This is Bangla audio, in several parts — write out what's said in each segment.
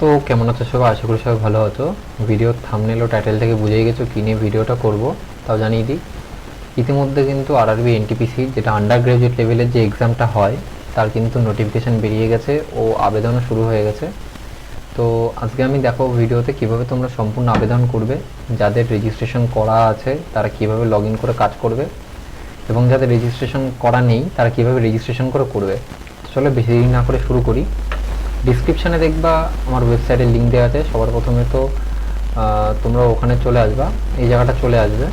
তো কেমন আছো সবাই? আশা করি সবাই ভালো আছো। ভিডিওর থাম্বনেল ও টাইটেল থেকে বুঝেই গেছো কী নিয়ে ভিডিওটা করব। তাও জানিয়ে দিই, ইতিমধ্যে কিন্তু আরআরবি এনটিপিসি যেটা আন্ডার গ্রাজুয়েট লেভেলের যে এক্সামটা হয় তার কিন্তু নোটিফিকেশান বেরিয়ে গেছে ও আবেদনও শুরু হয়ে গেছে। তো আজকে আমি দেখো ভিডিওতে কিভাবে তোমরা সম্পূর্ণ আবেদন করবে, যাদের রেজিস্ট্রেশন করা আছে তারা কিভাবে লগ ইন করে কাজ করবে, এবং যাদের রেজিস্ট্রেশন করা নেই তারা কিভাবে রেজিস্ট্রেশন করে করবে। চলো বেশি দেরি না করে শুরু করি। ডিসক্রিপশানে দেখবা আমার ওয়েবসাইটের লিঙ্ক দেওয়া আছে। সবার প্রথমে তো তোমরা ওখানে চলে আসবা, এই জায়গাটা চলে আসবে।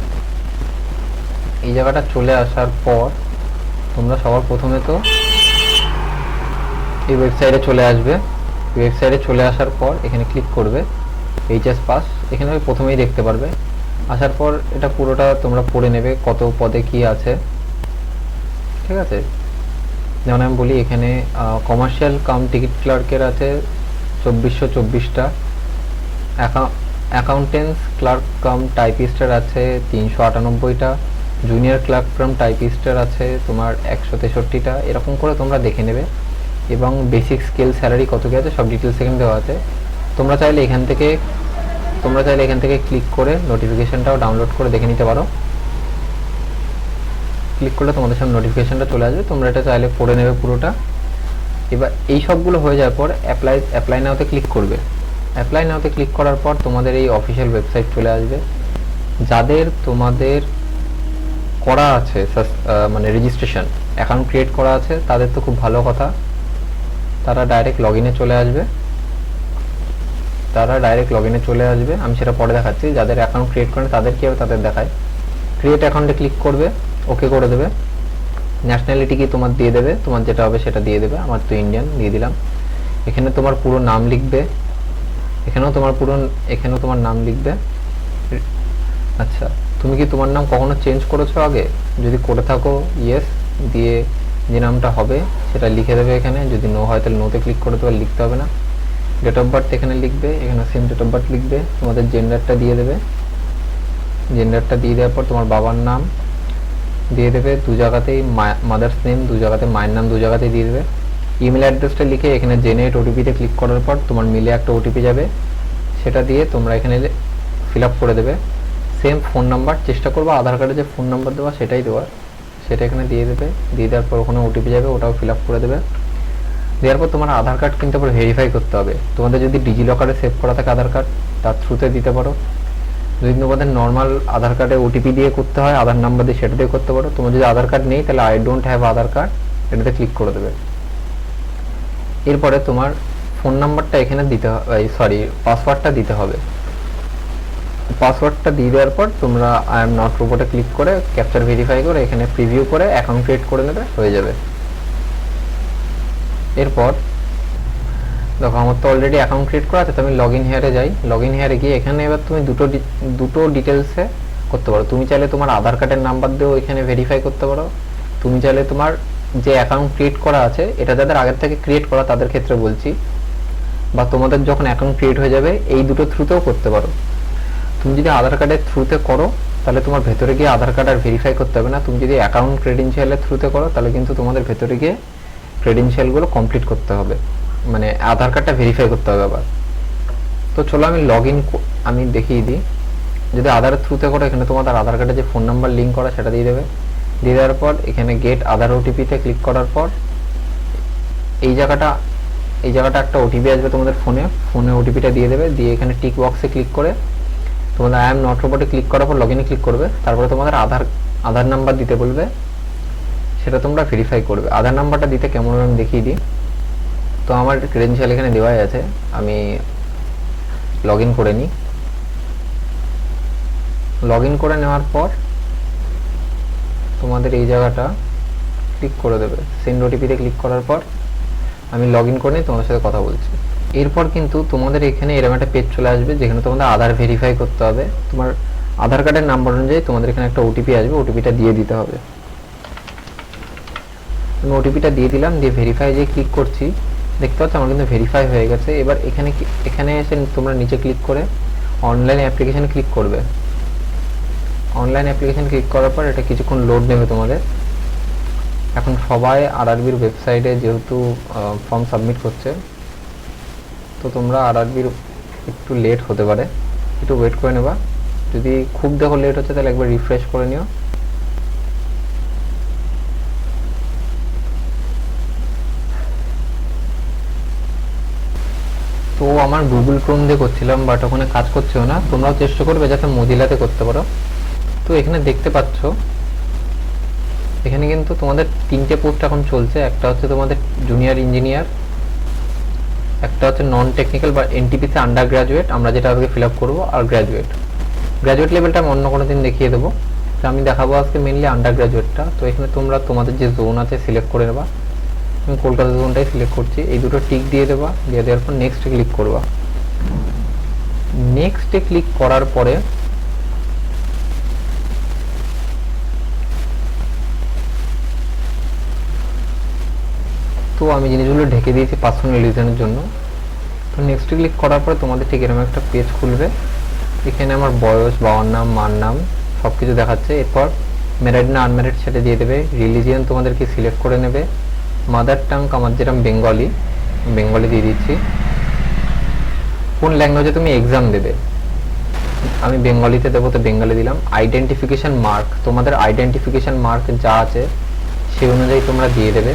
এই জায়গাটা চলে আসার পর তোমরা সবার প্রথমে তো এই ওয়েবসাইটে চলে আসবে। ওয়েবসাইটে চলে আসার পর এখানে ক্লিক করবে এইচএস পাস, এখানে প্রথমেই দেখতে পারবে। আসার পর এটা পুরোটা তোমরা পড়ে নেবে কত পদে কি আছে, ঠিক আছে। যেমন আমি বলি, এখানে কমার্শিয়াল কাম টিকিট ক্লার্কের আছে 2424টা, অ্যাকাউন্টেন্টস ক্লার্ক কাম টাইপিস্টের আছে 398টা, জুনিয়র ক্লার্ক কাম টাইপিস্টের আছে তোমার 163টা। এরকম করে তোমরা দেখে নেবে, এবং বেসিক স্কেল স্যালারি কত কী আছে সব ডিটেলস এখানে দেওয়া আছে। তোমরা চাইলে এখান থেকে ক্লিক করে নোটিফিকেশানটাও ডাউনলোড করে দেখে নিতে পারো। ক্লিক করলে তোমাদের সামনে নোটিফিকেশানটা চলে আসবে, তোমরা এটা চাইলে পড়ে নেবে পুরোটা। এবার এই সবগুলো হয়ে যাওয়ার পর অ্যাপ্লাই নাওতে ক্লিক করবে। অ্যাপ্লাই নাওতে ক্লিক করার পর তোমাদের এই অফিসিয়াল ওয়েবসাইট চলে আসবে। যাদের তোমাদের করা আছে মানে রেজিস্ট্রেশন অ্যাকাউন্ট ক্রিয়েট করা আছে তাদের তো খুব ভালো কথা, তারা ডাইরেক্ট লগ ইনে চলে আসবে। আমি সেটা পরে দেখাচ্ছি। যাদের অ্যাকাউন্ট ক্রিয়েট করেন তাদের কী হবে তাদের দেখায়। ক্রিয়েট অ্যাকাউন্টে ক্লিক করবে, ওকে করে দেবে। ন্যাশনালিটি কি তোমার দিয়ে দেবে, তোমার যেটা হবে সেটা দিয়ে দেবে। আমার তো ইন্ডিয়ান দিয়ে দিলাম। এখানে তোমার পুরো নাম লিখবে, এখানেও তোমার নাম লিখবে। আচ্ছা, তুমি কি তোমার নাম কখনো চেঞ্জ করেছো আগে? যদি করে থাকো ইয়েস দিয়ে যে নামটা হবে সেটা লিখে দেবে এখানে। যদি নো হয় তাহলে নোতে ক্লিক করে দেবে, লিখতে হবে না। ডেট অফ বার্থ এখানে লিখবে, এখানে সেম ডেট অফ বার্থ লিখবে। তোমাদের জেন্ডারটা দিয়ে দেবে। জেন্ডারটা দিয়ে দেওয়ার পর তোমার বাবার নাম দিয়ে দেবে, দু জায়গাতেই মাদার্স নেম দু জায়গাতে, মায়ের নাম দু জায়গাতেই দিয়ে দেবে। ইমেল অ্যাড্রেসটা লিখে এখানে জেনারেট ওটিপিতে ক্লিক করার পর তোমার মিলে একটা ওটিপি যাবে, সেটা দিয়ে তোমরা এখানে ফিল আপ করে দেবে। সেম ফোন নাম্বার, চেষ্টা করবো আধার কার্ডে যে ফোন নাম্বার দেওয়া সেটাই দেওয়ার, সেটা এখানে দিয়ে দেবে। দিয়ে দেওয়ার পর ওখানে ওটিপি যাবে, ওটাও ফিল আপ করে দেবে। দেওয়ার পর তোমার আধার কার্ড কিন্তু আবার ভেরিফাই করতে হবে। তোমাদের যদি ডিজিলকারে সেভ করা থাকে আধার কার্ড, তার থ্রুতে দিতে পারো। যদি তোমাদের নর্মাল আধার কার্ডে ওটিপি দিয়ে করতে হয়, আধার নাম্বার দিয়ে, সেটা দিয়ে করতে পারো। তোমার যদি আধার কার্ড নেই তাহলে I don't have Aadhaar card এটাতে ক্লিক করে দেবে। এরপরে তোমার ফোন নাম্বারটা এখানে দিতে হবে, পাসওয়ার্ডটা দিতে হবে। পাসওয়ার্ডটা দিয়ে দেওয়ার পর তোমরা আই এম নট রোবটে ক্লিক করে ক্যাপচার ভেরিফাই করে এখানে প্রিভিউ করে অ্যাকাউন্ট ক্রিয়েট করে নেবে, হয়ে যাবে। এরপর দেখো আমার তো অলরেডি অ্যাকাউন্ট ক্রিয়েট করা আছে, তো আমি লগ ইন হেয়ারে যাই। লগ ইন হেয়ারে গিয়ে এখানে এবার তুমি দুটো ডিটেলসে করতে পারো। তুমি চাইলে তোমার আধার কার্ডের নাম্বার দিয়েও এখানে ভেরিফাই করতে পারো। তুমি চাইলে তোমার যে অ্যাকাউন্ট ক্রিয়েট করা আছে, এটা যাদের আগের থেকে ক্রিয়েট করা তাদের ক্ষেত্রে বলছি, বা তোমাদের যখন অ্যাকাউন্ট ক্রিয়েট হয়ে যাবে এই দুটো থ্রুতেও করতে পারো। তুমি যদি আধার কার্ডের থ্রুতে করো তাহলে তোমার ভেতরে গিয়ে আধার কার্ড আর ভেরিফাই করতে হবে না। তুমি যদি অ্যাকাউন্ট ক্রেডেনশিয়ালের থ্রুতে করো তাহলে কিন্তু তোমাদের ভেতরে গিয়ে ক্রেডেনশিয়ালগুলো কমপ্লিট করতে হবে, মানে আধার কার্ডটা ভেরিফাই করতে হবে আবার। তো চলো আমি আমি দেখিয়ে দিই। যদি আধারের থ্রুতে করো এখানে তোমাদের আধার কার্ডে যে ফোন নাম্বার লিঙ্ক করা সেটা দিয়ে দেবে। দিয়ে দেওয়ার পর এখানে গেট আধার ওটিপিতে ক্লিক করার পর এই জায়গাটা একটা ওটিপি আসবে তোমাদের ফোনে ওটিপিটা দিয়ে দেবে। দিয়ে এখানে টিক বক্সে ক্লিক করে তোমাদের আই এম নট রোবটে ক্লিক করার পর লগ ইনে ক্লিক করবে। তারপরে তোমাদের আধার নাম্বার দিতে বলবে, সেটা তোমরা ভেরিফাই করবে। আধার নাম্বারটা দিতে কেমন আমি দেখিয়ে দিই। তো আমার ক্রেডেনশিয়াল এখানে দেওয়াই আছে, আমি লগ ইন করে নিই। লগ ইন করে নেওয়ার পর তোমাদের এই জায়গাটা ক্লিক করে দেবে। সেন্ড ওটিপিতে ক্লিক করার পর আমি লগ ইন করে নিই, তোমাদের সাথে কথা বলছি। এরপর কিন্তু তোমাদের এখানে এরকম একটা পেজ চলে আসবে যেখানে তোমাদের আধার ভেরিফাই করতে হবে। তোমার আধার কার্ডের নাম্বার অনুযায়ী তোমাদের এখানে একটা ওটিপি আসবে, ওটিপিটা দিয়ে দিতে হবে। আমি ওটিপিটা দিয়ে দিলাম, দিয়ে ভেরিফাই যে ক্লিক করছি, দেখতে পাচ্ছ আমার কিন্তু ভেরিফাই হয়ে গেছে। এবার এখানে এসে তোমরা নিচে ক্লিক করে অনলাইন অ্যাপ্লিকেশানে ক্লিক করবে। অনলাইন অ্যাপ্লিকেশান ক্লিক করার পর এটা কিছুক্ষণ লোড নেবে তোমাদের। এখন সবাই আরআরবির ওয়েবসাইটে যেহেতু ফর্ম সাবমিট করছে, তো তোমরা আরআরবির একটু লেট হতে পারে, একটু ওয়েট করে নেবা। যদি খুব দেখো লেট হচ্ছে তাহলে একবার রিফ্রেশ করে নিও। তো আমার গুগল ক্রোম দিয়ে করছিলাম, বাট ওখানে কাজ করছিল না। তোমরাও চেষ্টা করবে যাতে মোজিলাতে করতে পারো। তো এখানে দেখতে পাচ্ছ এখানে কিন্তু তোমাদের 3টে পোস্ট এখন চলছে। একটা হচ্ছে তোমাদের জুনিয়র ইঞ্জিনিয়ার, একটা হচ্ছে নন টেকনিক্যাল বা এনটিপিসি আন্ডার গ্রাজুয়েট, আমরা যেটা আজকে ফিল আপ করবো, আর গ্রাজুয়েট। গ্রাজুয়েট লেভেলটা আমি অন্য কোনো দিন দেখিয়ে দেবো। তো আমি দেখাবো আজকে মেনলি আন্ডার গ্রাজুয়েটটা। তো এখানে তোমরা তোমাদের যে জোন আছে সিলেক্ট করে নেবা। আমি কলকাতা জোনটাই সিলেক্ট করছি। এই দুটো টিক দিয়ে দেবা, দিয়ে দেওয়ার পর নেক্সটে ক্লিক করবা। নেক্সটে ক্লিক করার পরে তো আমি জিনিসগুলো ঢেকে দিয়েছি পার্সোনাল রিজনের জন্য। তো নেক্সটে ক্লিক করার পরে তোমাদের ঠিক এরকম একটা পেজ খুলবে। এখানে আমার বয়স, বাবার নাম, মার নাম সব কিছু দেখাচ্ছে। এরপর ম্যারিড না আনম্যারিড সেটা দিয়ে দেবে। রিলিজিয়ান তোমাদেরকে সিলেক্ট করে নেবে। মাদার টাং আমার যেরকম বেঙ্গলি, বেঙ্গলি দিয়ে দিচ্ছি। কোন ল্যাঙ্গুয়েজে তুমি এক্সাম দেবে, আমি বেঙ্গলিতে দেবো, তো বেঙ্গলি দিলাম। আইডেন্টিফিকেশন মার্ক, তোমাদের আইডেন্টিফিকেশন মার্ক যা আছে সেই অনুযায়ী তোমরা দিয়ে দেবে।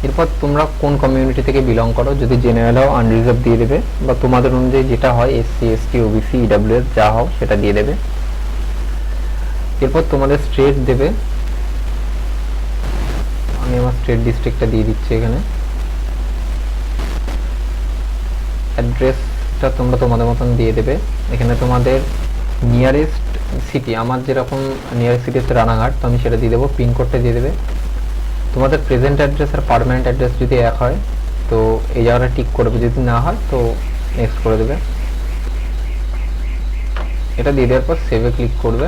এরপর তোমরা কোন কমিউনিটি থেকে বিলং করো, যদি জেনারেল হও আনরিজার্ভ দিয়ে দেবে, বা তোমাদের অনুযায়ী যেটা হয় এসসি, এসটি, ওবিসি, ইডব্লিউএস যা হও সেটা দিয়ে দেবে। এরপর তোমাদের স্টেট দেবে। আমি আমার স্টেট ডিস্ট্রিক্টটা দিয়ে দিচ্ছি এখানে। অ্যাড্রেসটা তোমরা তোমাদের মতন দিয়ে দেবে। এখানে তোমাদের নিয়ারেস্ট সিটি, আমার যেরকম নিয়ারেস্ট সিটি হচ্ছে রানাঘাট, তো আমি সেটা দিয়ে দেবো। পিনকোডটা দিয়ে দেবে। তোমাদের প্রেজেন্ট অ্যাড্রেস আর পার্মানেন্ট অ্যাড্রেস যদি এক হয় তো এই জায়গাটা টিক করবে, যদি না হয় তো নেক্সট করে দেবে। এটা দিয়ে দেওয়ার পর সেভে ক্লিক করবে।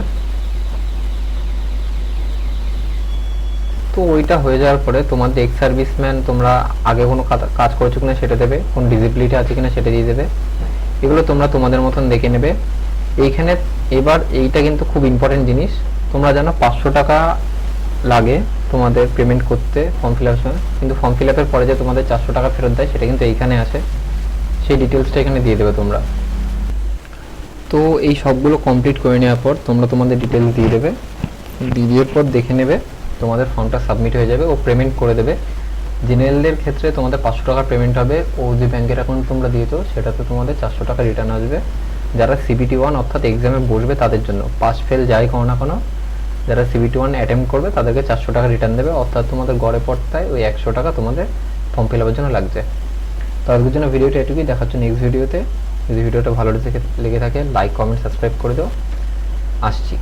তো ওইটা হয়ে যাওয়ার পরে তোমাদের এক্স সার্ভিসম্যান, তোমরা আগে কোনো কাজ করেছো কিনা সেটা দেবে, কোন ডিসেবিলিটি আছে কিনা সেটা দিয়ে দেবে। এগুলো তোমরা তোমাদের মতন দেখে নেবে। এইখানে এবার এইটা কিন্তু খুব ইম্পর্টেন্ট জিনিস, তোমরা জানো 500 টাকা লাগে তোমাদের পেমেন্ট করতে ফর্ম ফিল আপের সময়, কিন্তু ফর্ম ফিল আপের পরে যে তোমাদের 400 টাকা ফেরত দেয় সেটা কিন্তু এইখানে আছে। সেই ডিটেলসটা এখানে দিয়ে দেবে তোমরা। তো এই সবগুলো কমপ্লিট করে নেওয়ার পর তোমরা তোমাদের ডিটেলস দিয়ে দেবে। দিয়ে দেওয়ার পর দেখে নেবে তোমাদের ফর্মটা সাবমিট হয়ে যাবে, ও পেমেন্ট করে দেবে। জেনারেলদের ক্ষেত্রে তোমাদের 500 টাকার পেমেন্ট হবে, ও যে ব্যাংকের অ্যাকাউন্ট তোমরা দিয়েছো সেটাতে তোমাদের 400 টাকা রিটার্ন আসবে। যারা সিবিটি 1 অর্থাৎ এক্সামে বসবে তাদের জন্য, পাস ফেল যাই কোনো না কোনো, যারা সিবিটি 1 অ্যাটেম্প করবে তাদেরকে 400 টাকা রিটার্ন দেবে, অর্থাৎ তোমাদের গড়ে পড়তায় ওই 100 টাকা তোমাদের ফর্ম ফিল আপের জন্য লাগছে। তো আজকের জন্য ভিডিওটা এটুকুই, দেখাচ্ছ নেক্সট ভিডিওতে। যদি ভিডিওটা ভালো লেগে থাকে লাইক, কমেন্ট, সাবস্ক্রাইব করে দাও। আসছি।